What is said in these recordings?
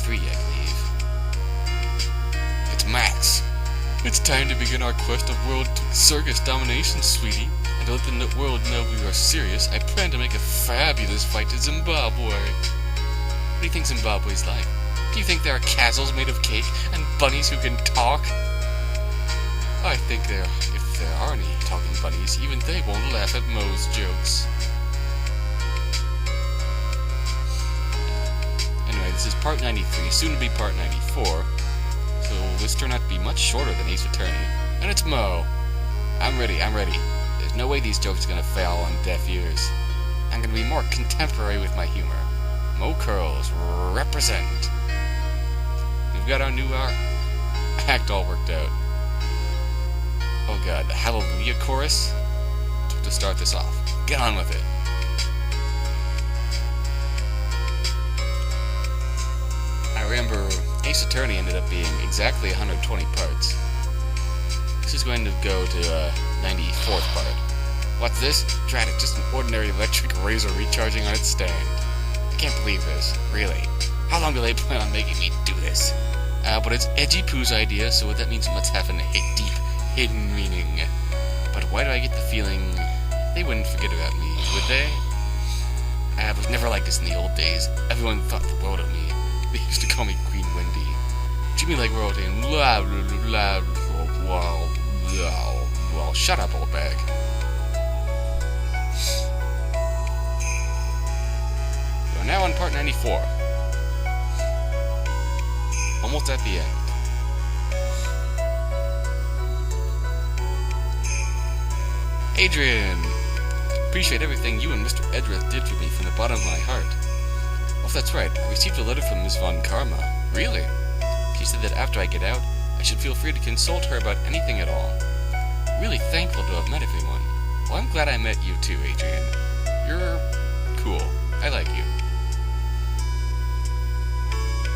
93, I believe. It's Max. It's time to begin our quest of world circus domination, sweetie. And to let the world know we are serious, I plan to make a fabulous fight to Zimbabwe. What do you think Zimbabwe's like? Do you think there are castles made of cake and bunnies who can talk? I think if there are any talking bunnies, even they won't laugh at Moe's jokes. Anyway, this is part 93, soon to be part 94, so this turned out to be much shorter than Ace Attorney. And it's Moe. I'm ready. There's no way these jokes are gonna fail on deaf ears. I'm gonna be more contemporary with my humor. Moe Curls, represent. We've got our new act all worked out. Oh god, the Hallelujah chorus? To start this off. Get on with it. I remember Ace Attorney ended up being exactly 120 parts. This is going to go to 94th part. What's this? Drat it, just an ordinary electric razor recharging on its stand. I can't believe this. Really? How long do they plan on making me do this? But it's Edgy Pooh's idea, so that means it must have a deep, hidden meaning. But why do I get the feeling they wouldn't forget about me, would they? I was never like this in the old days. Everyone thought the world of me. They used to call me Queen Wendy. Treat me like royalty and blah, blah, blah, blah, well, shut up, old bag. We are now on part 94. Almost at the end. Adrian! Appreciate everything you and Mr. Edrith did for me from the bottom of my heart. Oh, that's right. I received a letter from Ms. Von Karma. Really? She said that after I get out, I should feel free to consult her about anything at all. Really thankful to have met everyone. Well, I'm glad I met you too, Adrian. You're cool. I like you.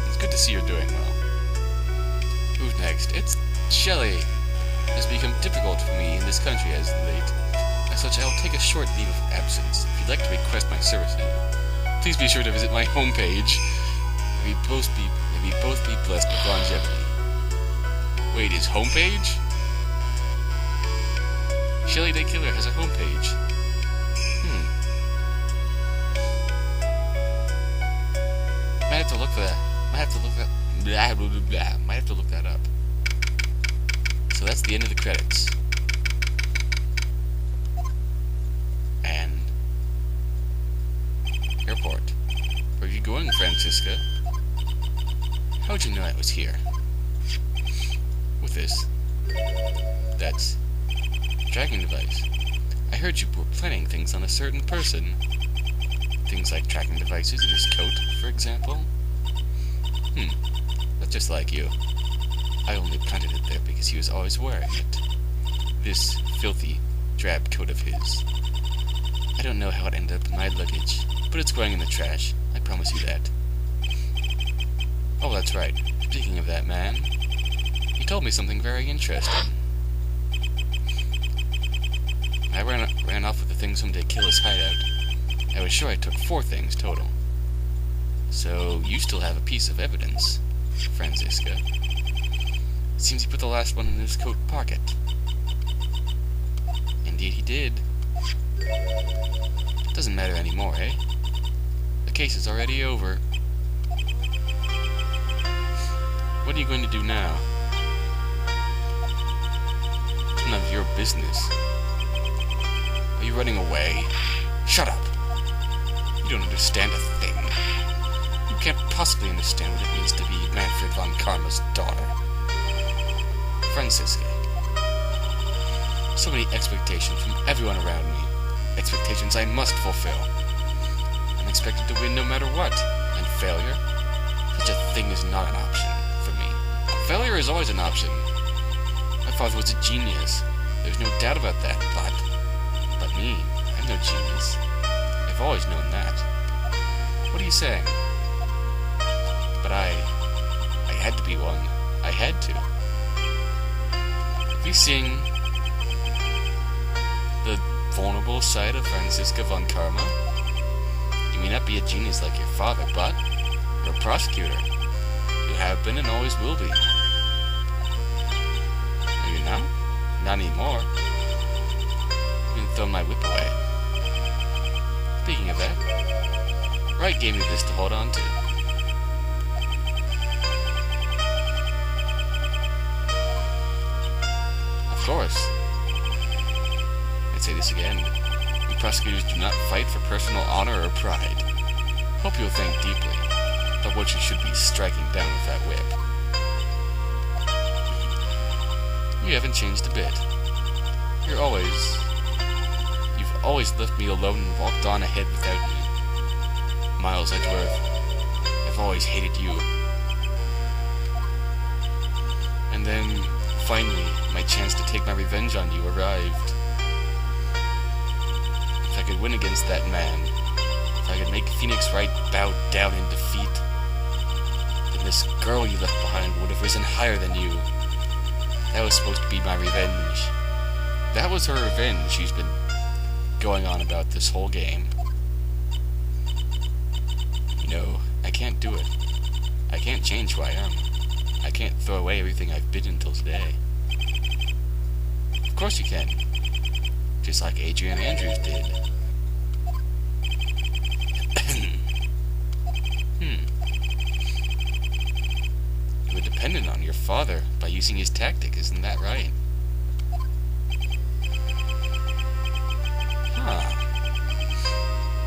It's good to see you're doing well. Who's next? It's Shelley. It has become difficult for me in this country as late. As such, I'll take a short leave of absence. If you'd like to request my services, please be sure to visit my homepage. May we both be blessed with longevity. Wait, his homepage? Shelley Day Killer has a homepage. Might have to look for that. Might have to look that up. So that's the end of the credits. And airport. Where are you going, Franziska? How'd you know I was here? With this. That's tracking device. I heard you were planning things on a certain person. Things like tracking devices in his coat, for example. That's just like you. I only planted it there because he was always wearing it. This filthy, drab coat of his. I don't know how it ended up in my luggage, but it's going in the trash. I promise you that. Oh, that's right. Speaking of that man, he told me something very interesting. I ran off with the things from Dakila's hideout. I was sure I took 4 things total. So, you still have a piece of evidence, Franziska. It seems he put the last one in his coat pocket. Indeed he did. Doesn't matter anymore, eh? The case is already over. What are you going to do now? It's none of your business. Are you running away? Shut up! You don't understand a thing. You can't possibly understand what it means to be Manfred von Karma's daughter. Franziska. So many expectations from everyone around me. Expectations I must fulfill. I'm expected to win no matter what. And failure? Such a thing is not an option for me. Failure is always an option. My father was a genius. There's no doubt about that, but me, I'm no genius. I've always known that. What are you saying? But I had to be one. I had to. Have you seen the vulnerable side of Franziska von Karma? You may not be a genius like your father, but you're a prosecutor. You have been and always will be. Are you not? Not anymore. You can throw my whip away. Speaking of that, Wright gave me this to hold on to. Of course. I'd say this again. We prosecutors do not fight for personal honor or pride. Hope you'll think deeply about what you should be striking down with that whip. You haven't changed a bit. You've always left me alone and walked on ahead without me. Miles Edgeworth, I've always hated you. And then, finally, my chance to take my revenge on you arrived. If I could win against that man, if I could make Phoenix Wright bow down in defeat, then this girl you left behind would have risen higher than you. That was supposed to be my revenge. That was her revenge she's been going on about this whole game. No, I can't do it. I can't change who I am. I can't throw away everything I've been until today. Of course you can. Just like Adrian Andrews did. You were dependent on your father by using his tactic, isn't that right?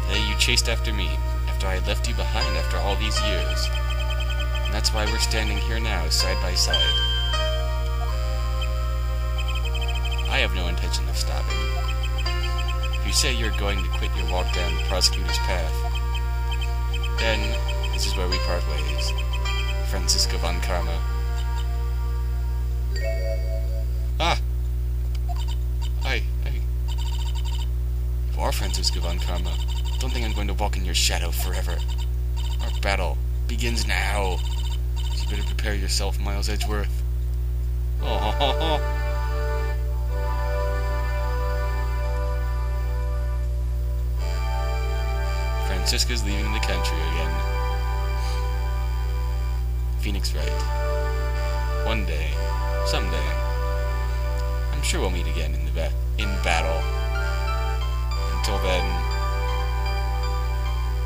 Today you chased after me, after I had left you behind after all these years. And that's why we're standing here now, side by side. I have no intention of stopping. If you say you're going to quit your walk down the prosecutor's path, then this is where we part ways. Franziska von Karma. Ah! You are Franziska von Karma. Don't think I'm going to walk in your shadow forever. Our battle begins now. So you better prepare yourself, Miles Edgeworth. Oh. Franziska's leaving the country again. Phoenix Wright. One day, someday, I'm sure we'll meet again in battle. Until then,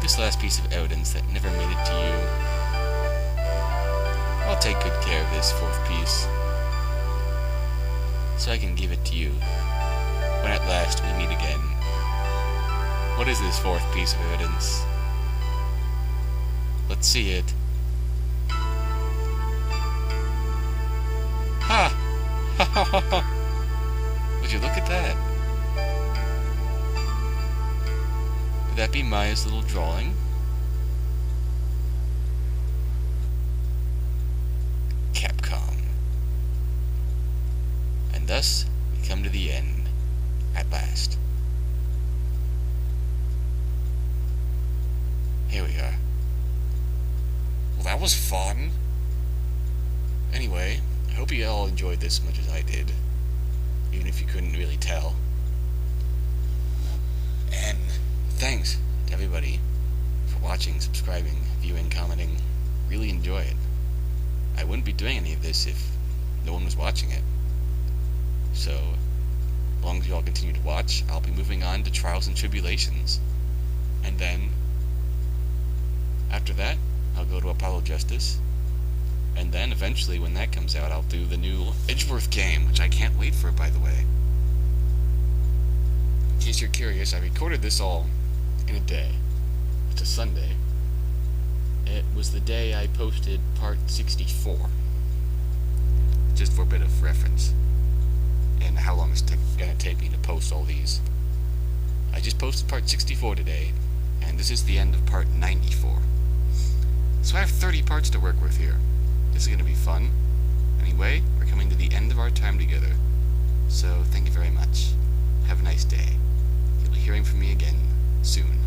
this last piece of evidence that never made it to you, I'll take good care of this fourth piece, so I can give it to you when at last we meet again. What is this fourth piece of evidence? Let's see it. Ha! Would you look at that? Would that be Maya's little drawing? Capcom. And thus, we come to the end, at last. Here we are. Well, that was fun. Anyway, I hope you all enjoyed this as much as I did, even if you couldn't really tell. And thanks to everybody for watching, subscribing, viewing, commenting. Really enjoy it. I wouldn't be doing any of this if no one was watching it. So, as long as you all continue to watch, I'll be moving on to Trials and Tribulations. And then, after that, I'll go to Apollo Justice. And then, eventually, when that comes out, I'll do the new Edgeworth game, which I can't wait for, by the way. In case you're curious, I recorded this all in a day. It's a Sunday. It was the day I posted part 64. Just for a bit of reference. And how long it's gonna take me to post all these. I just posted part 64 today, and this is the end of part 94. So I have 30 parts to work with here. This is going to be fun. Anyway, we're coming to the end of our time together. So, thank you very much. Have a nice day. You'll be hearing from me again soon.